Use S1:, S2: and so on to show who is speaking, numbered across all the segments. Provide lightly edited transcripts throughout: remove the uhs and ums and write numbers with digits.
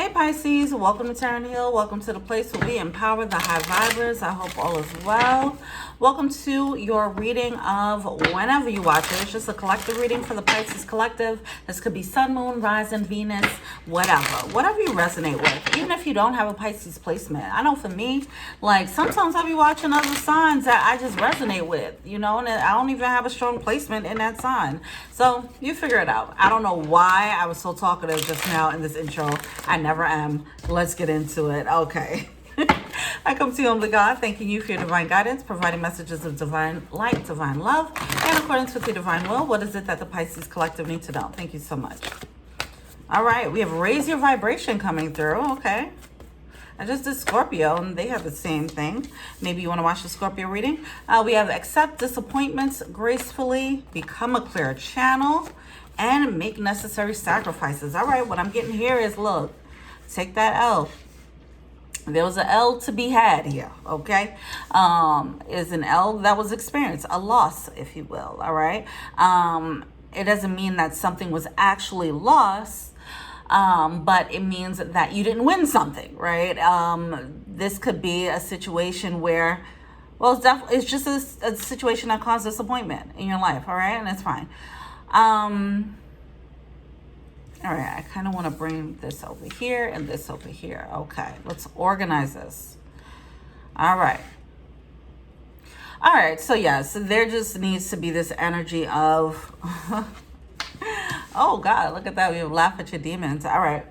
S1: Hey Pisces, welcome to Tarot and Heal. Welcome to the place where we empower the high vibers. I hope all is well. Welcome to your reading of whenever you watch it. It's just a collective reading for the Pisces collective. This could be Sun, Moon, Rising, Venus, whatever you resonate with. Even if you don't have a Pisces placement. I know for me, like sometimes I'll be watching other signs that I just resonate with, you know, and I don't even have a strong placement in that sign. So you figure it out. I don't know why I was so talkative just now in this intro. I never am. Let's get into it. Okay. I come to you, only God, thanking you for your divine guidance, providing messages of divine light, divine love, and in accordance with your divine will. What is it that the Pisces collective need to know? Thank you so much. All right, we have raise your vibration coming through. Okay. I just did Scorpio, and they have the same thing. Maybe you want to watch the Scorpio reading. We have accept disappointments gracefully, become a clear channel, and make necessary sacrifices. All right, what I'm getting here is, look, take that L. There was an L to be had here, okay? Is an L that was experienced, a loss, if you will, all right? It doesn't mean that something was actually lost, but it means that you didn't win something, right? This could be a situation where, well, it's just a situation that caused disappointment in your life, all right? And it's fine. All right, I kind of want to bring this over here and this over here. Okay, let's organize this. All right. All right, so yeah, so there just needs to be this energy of, oh God, look at that. We have laugh at your demons. All right.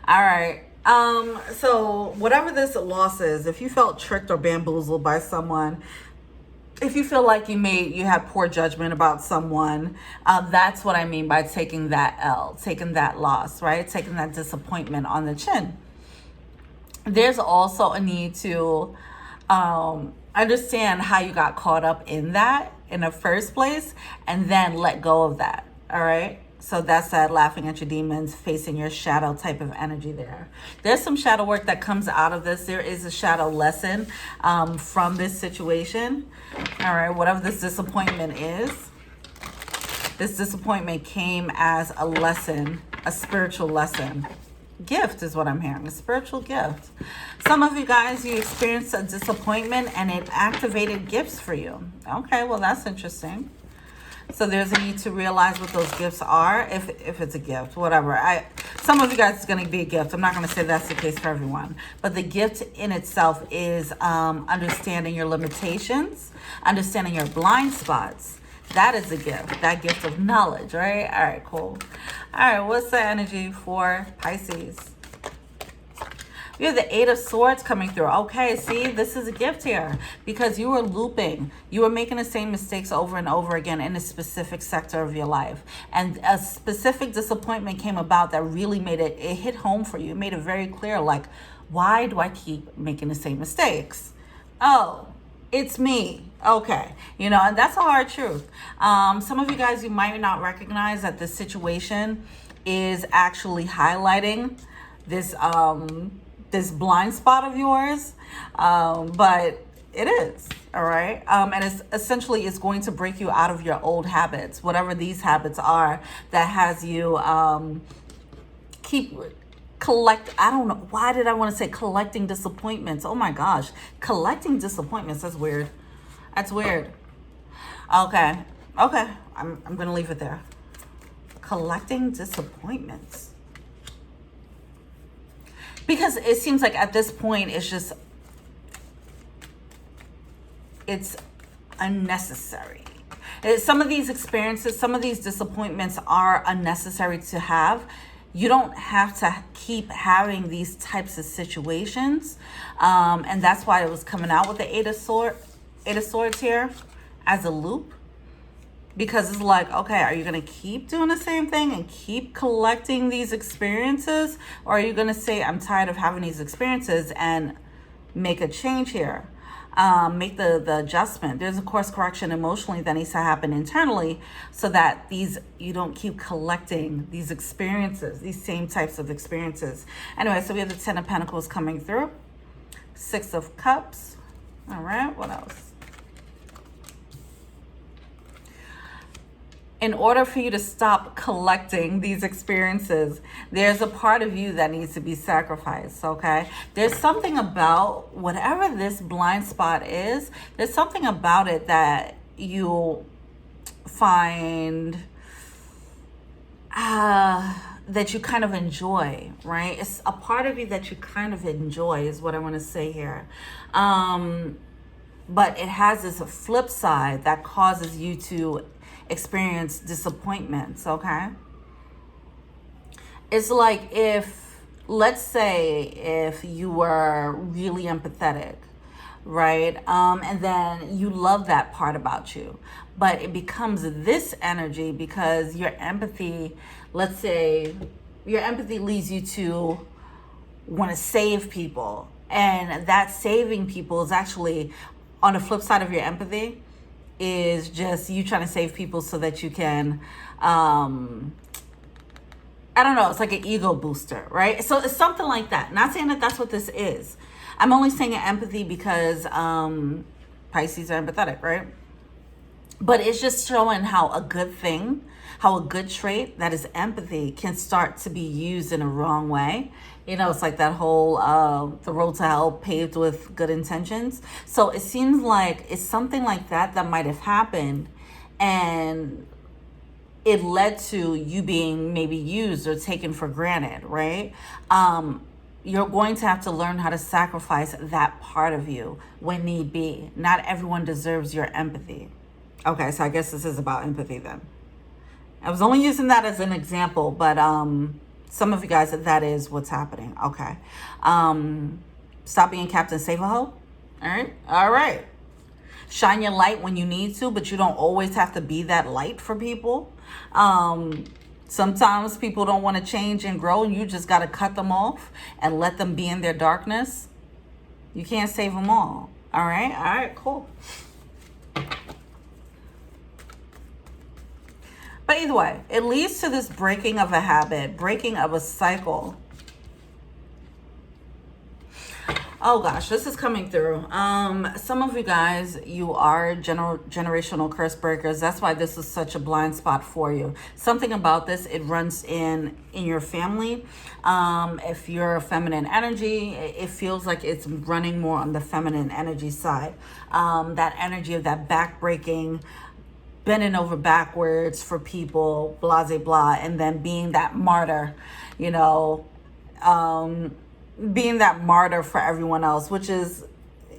S1: All right. So whatever this loss is, if you felt tricked or bamboozled by someone, if you feel like you had poor judgment about someone, that's what I mean by taking that L, taking that loss, right? Taking that disappointment on the chin. There's also a need to understand how you got caught up in that in the first place and then let go of that, all right? So that's that laughing at your demons, facing your shadow type of energy there. There's some shadow work that comes out of this. There is a shadow lesson from this situation. All right, whatever this disappointment is, this disappointment came as a lesson, a spiritual lesson. Gift is what I'm hearing, a spiritual gift. Some of you guys, you experienced a disappointment and it activated gifts for you. Okay, well, that's interesting. So there's a need to realize what those gifts are, if it's a gift, whatever. Some of you guys, it's going to be a gift. I'm not going to say that's the case for everyone. But the gift in itself is understanding your limitations, understanding your blind spots. That is a gift, that gift of knowledge, right? All right, cool. All right, what's the energy for Pisces? We have the Eight of Swords coming through. Okay, see, this is a gift here because you were looping. You were making the same mistakes over and over again in a specific sector of your life. And a specific disappointment came about that really made it hit home for you. It made it very clear, like, why do I keep making the same mistakes? Oh, it's me. Okay. You know, and that's a hard truth. Some of you guys, you might not recognize that this situation is actually highlighting this, this blind spot of yours, but it is, all right? And it's essentially is going to break you out of your old habits, whatever these habits are that has you I don't know, why did I want to say collecting disappointments? Oh my gosh, collecting disappointments, that's weird. That's weird. Okay, I'm gonna leave it there. Collecting disappointments. Because it seems like at this point, it's unnecessary. Some of these experiences, some of these disappointments are unnecessary to have. You don't have to keep having these types of situations. And that's why it was coming out with the Eight of Swords here as a loop. Because it's like, okay, are you going to keep doing the same thing and keep collecting these experiences? Or are you going to say, I'm tired of having these experiences and make a change here? Make the adjustment. There's a course correction emotionally that needs to happen internally so that you don't keep collecting these experiences, these same types of experiences. Anyway, so we have the Ten of Pentacles coming through. Six of Cups. All right, what else? in order for you to stop collecting these experiences, there's a part of you that needs to be sacrificed, okay? There's something about whatever this blind spot is, there's something about it that you find that you kind of enjoy, right? It's a part of you that you kind of enjoy is what I want to say here. But it has this flip side that causes you to experience disappointments, okay? It's like if, let's say, if you were really empathetic, right? And then you love that part about you, but it becomes this energy because your empathy, let's say, your empathy leads you to want to save people. And that saving people is actually on the flip side of your empathy is just you trying to save people so that you can, I don't know, it's like an ego booster, right? So it's something like that. Not saying that that's what this is. I'm only saying empathy because Pisces are empathetic, right? But it's just showing how a good thing, how a good trait that is empathy can start to be used in a wrong way. You know, it's like that whole the road to hell paved with good intentions. So it seems like it's something like that that might have happened, and it led to you being maybe used or taken for granted, right? You're going to have to learn how to sacrifice that part of you when need be. Not everyone deserves your empathy. Okay, so I guess this is about empathy then. I was only using that as an example, but some of you guys, that is what's happening. Okay. Stop being Captain Save-A-Ho. All right. Shine your light when you need to, but you don't always have to be that light for people. Sometimes people don't want to change and grow, and you just got to cut them off and let them be in their darkness. You can't save them all. All right, cool. But either way, it leads to this breaking of a habit, breaking of a cycle. Oh gosh, this is coming through. Some of you guys, you are generational curse breakers. That's why this is such a blind spot for you. Something about this, it runs in your family. If you're a feminine energy, it feels like it's running more on the feminine energy side. That energy of that back-breaking, bending over backwards for people, blah, blah, blah, and then being that martyr, you know, being that martyr for everyone else, which is,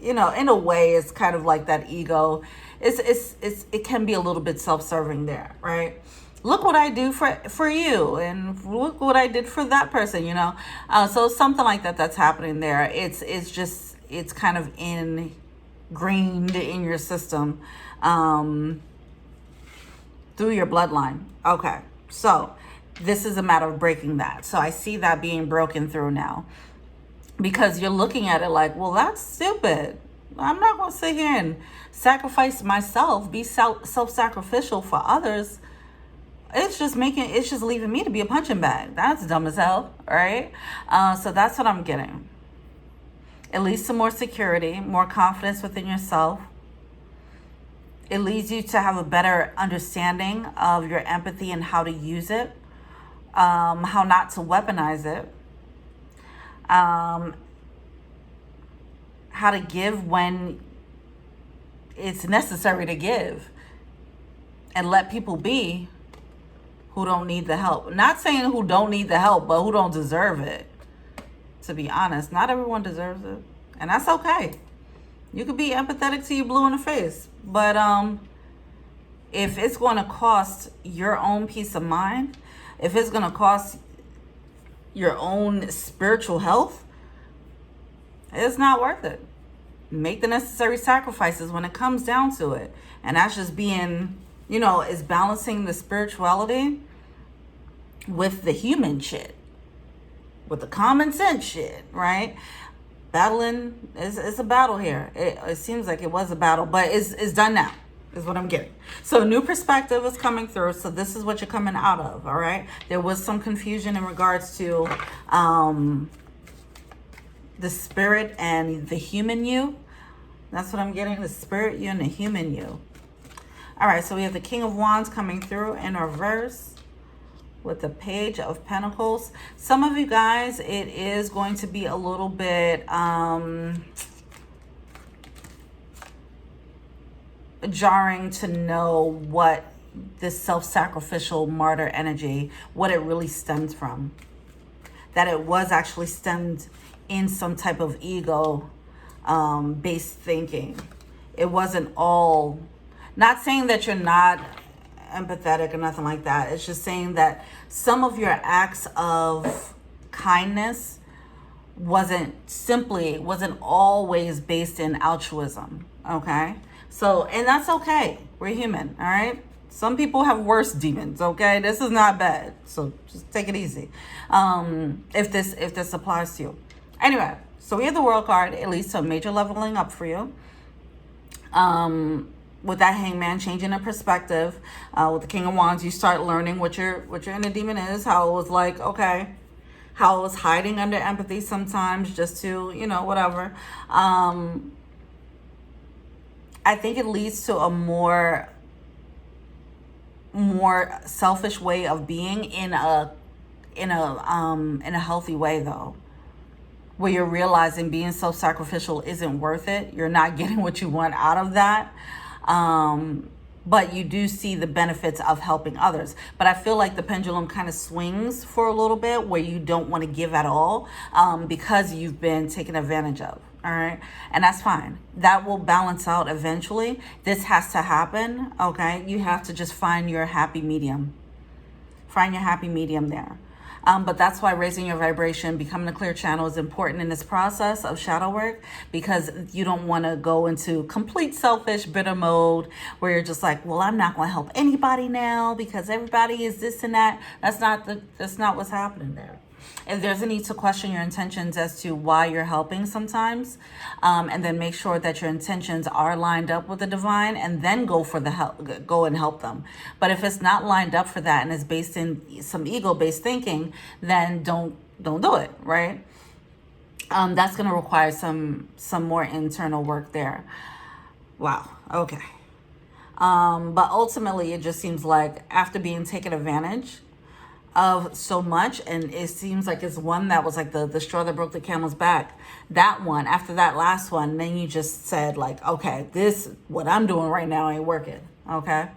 S1: you know, in a way, it's kind of like that ego. It can be a little bit self-serving there, right? Look what I do for you, and look what I did for that person, you know. So something like that that's happening there. It's kind of ingrained in your system. Through your bloodline. Okay, so this is a matter of breaking that. So I see that being broken through now, because you're looking at it like, well, that's stupid. I'm not going to sit here and sacrifice myself, be self-sacrificial for others. It's just leaving me to be a punching bag. That's dumb as hell, right? So that's what I'm getting. It leads to more security, more confidence within yourself. It leads you to have a better understanding of your empathy and how to use it, how not to weaponize it, how to give when it's necessary to give, and let people be who don't need the help. Not saying who don't need the help, but who don't deserve it. To be honest, not everyone deserves it, and that's okay. You could be empathetic till you blue in the face. But if it's going to cost your own peace of mind, if it's going to cost your own spiritual health, it's not worth it. Make the necessary sacrifices when it comes down to it. And that's just being, you know, is balancing the spirituality with the human shit, with the common sense shit, right? Battling is a battle here. It seems like it was a battle, but it's done now, is what I'm getting. So new perspective is coming through. So this is what you're coming out of, all right? There was some confusion in regards to the spirit and the human you. That's what I'm getting, the spirit you and the human you. All right, so we have the King of Wands coming through in reverse with the Page of Pentacles. Some of you guys, it is going to be a little bit jarring to know what this self-sacrificial martyr energy, what it really stems from. That it was actually stemmed in some type of ego based thinking. It wasn't all, not saying that you're not empathetic or nothing like that. It's just saying that some of your acts of kindness wasn't always based in altruism. Okay, so, and that's okay. We're human. All right, some people have worse demons. Okay, this is not bad, so just take it easy if this applies to you. Anyway, so we have the World card. It leads to a major leveling up for you. With that Hangman, changing a perspective. With the King of Wands, you start learning what your inner demon is. How it was like, okay, how it was hiding under empathy sometimes, just to, you know, whatever. I think it leads to a more selfish way of being in a healthy way, though, where you're realizing being self-sacrificial isn't worth it. You're not getting what you want out of that. But you do see the benefits of helping others. But I feel like the pendulum kind of swings for a little bit where you don't want to give at all because you've been taken advantage of. All right. And that's fine. That will balance out eventually. This has to happen. Okay. You have to just find your happy medium. Find your happy medium there. But that's why raising your vibration, becoming a clear channel is important in this process of shadow work, because you don't want to go into complete selfish, bitter mode where you're just like, well, I'm not going to help anybody now because everybody is this and that. That's not what's happening there. If there's a need to question your intentions as to why you're helping sometimes, and then make sure that your intentions are lined up with the divine, and then go for the help, go and help them. But if it's not lined up for that and it's based in some ego-based thinking, then don't do it, right? That's going to require some more internal work there. Wow. Okay. But ultimately, it just seems like after being taken advantage of so much, and it seems like it's one that was like the straw that broke the camel's back. That one, after that last one, then you just said like, okay, this, what I'm doing right now ain't working. Okay.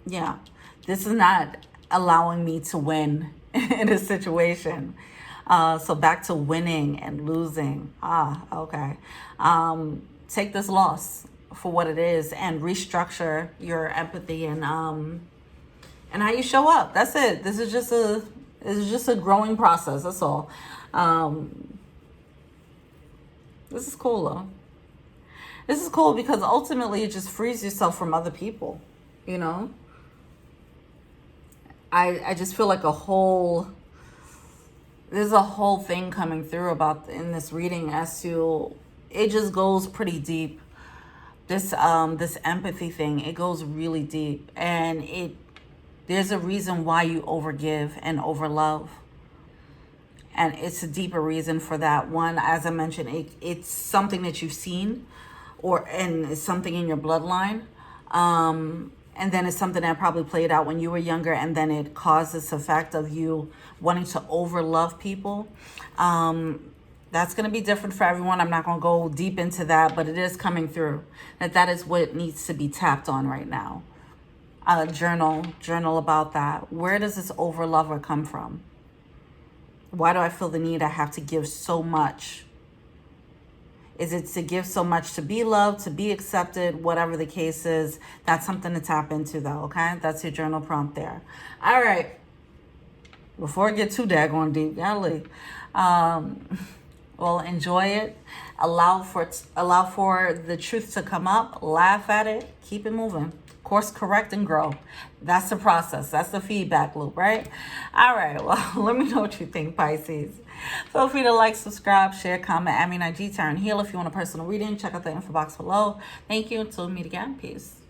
S1: Yeah. This is not allowing me to win in a situation. So back to winning and losing. Okay. Take this loss for what it is and restructure your empathy and how you show up. That's it. This is just a growing process. That's all. This is cool though. This is cool because ultimately it just frees yourself from other people, you know? I just feel like there's a whole thing coming through about in this reading as to, it just goes pretty deep. This empathy thing, it goes really deep, and there's a reason why you overgive and overlove, and it's a deeper reason for that. One, as I mentioned, it's something that you've seen, and it's something in your bloodline, and then it's something that probably played out when you were younger, and then it caused this effect of you wanting to overlove people. That's going to be different for everyone. I'm not going to go deep into that, but it is coming through. That is what needs to be tapped on right now. Journal about that. Where does this overlover come from? Why do I feel the need I have to give so much? Is it to give so much to be loved, to be accepted, whatever the case is? That's something to tap into though, okay? That's your journal prompt there. All right. Before I get too daggone deep, golly. Well, enjoy it. Allow for the truth to come up. Laugh at it. Keep it moving. Course correct and grow. That's the process. That's the feedback loop, right? All right. Well, let me know what you think, Pisces. Feel free to like, subscribe, share, comment, add me an IG, Taryn Heal. If you want a personal reading, check out the info box below. Thank you. Until we meet again. Peace.